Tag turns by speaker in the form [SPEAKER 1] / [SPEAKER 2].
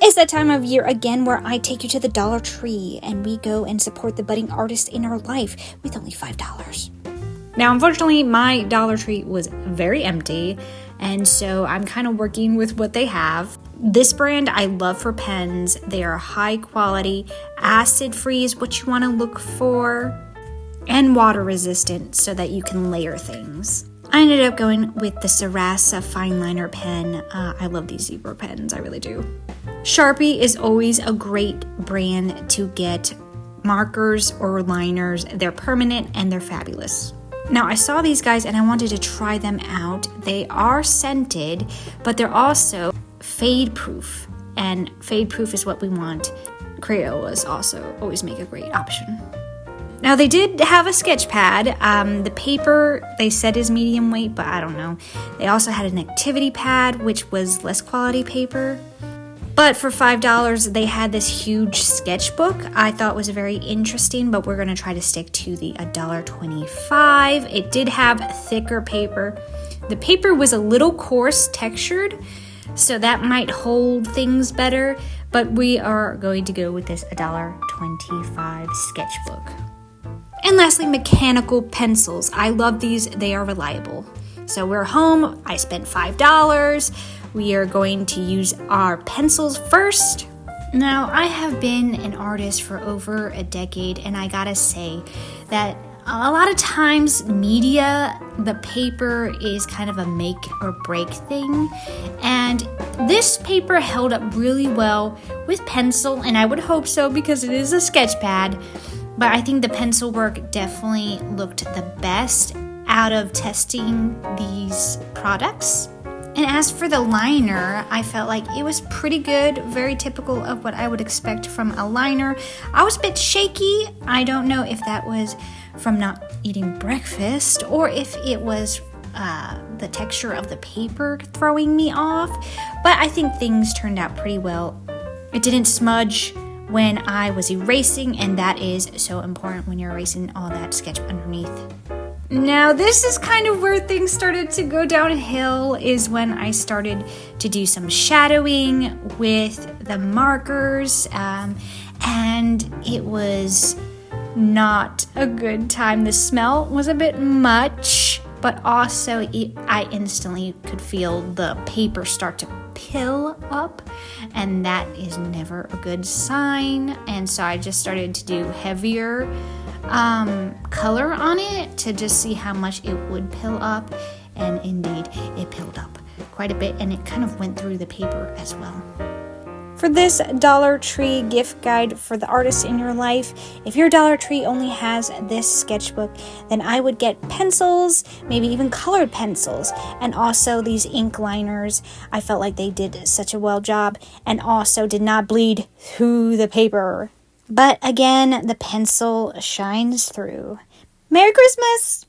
[SPEAKER 1] It's that time of year again where I take you to the Dollar Tree and we go and support the budding artist in our life with only $5. Now, unfortunately, my Dollar Tree was very empty, and so I'm kind of working with what they have. This brand I love for pens. They are high quality, acid-free is what you want to look for, and water resistant so that you can layer things. I ended up going with the Sarasa fine liner pen. I love these zebra pens, I really do. Sharpie is always a great brand to get markers or liners. They're permanent and they're fabulous. Now, I saw these guys and I wanted to try them out. They are scented, but they're also fade proof, and fade proof is what we want. Crayolas also always make a great option. Now, they did have a sketch pad. The paper, they said is medium weight, but I don't know. They also had an activity pad, which was less quality paper. But for $5, they had this huge sketchbook. I thought was very interesting, but we're going to try to stick to the $1.25. It did have thicker paper. The paper was a little coarse textured, so that might hold things better, but we are going to go with this $1.25 sketchbook. And lastly, mechanical pencils. I love these. They are reliable. So we're home. I spent $5. We are going to use our pencils first. Now, I have been an artist for over a decade, and I gotta say that a lot of times media, the paper is kind of a make or break thing. And this paper held up really well with pencil, and I would hope so because it is a sketch pad. But I think the pencil work definitely looked the best out of testing these products. And as for the liner, I felt like it was pretty good, very typical of what I would expect from a liner. I was a bit shaky. I don't know if that was from not eating breakfast or if it was the texture of the paper throwing me off. But I think things turned out pretty well. It didn't smudge when I was erasing, and that is so important when you're erasing all that sketch underneath. Now, this is kind of where things started to go downhill, is when I started to do some shadowing with the markers, and it was not a good time. The smell was a bit much, but also I instantly could feel the paper start to pill up, and that is never a good sign. And so I just started to do heavier color on it to just see how much it would pill up, and indeed it pilled up quite a bit, and it kind of went through the paper as well. For this Dollar Tree gift guide for the artists in your life, if your Dollar Tree only has this sketchbook, then I would get pencils, maybe even colored pencils, and also these ink liners. I felt like they did such a well job and also did not bleed through the paper. But again, the pencil shines through. Merry Christmas!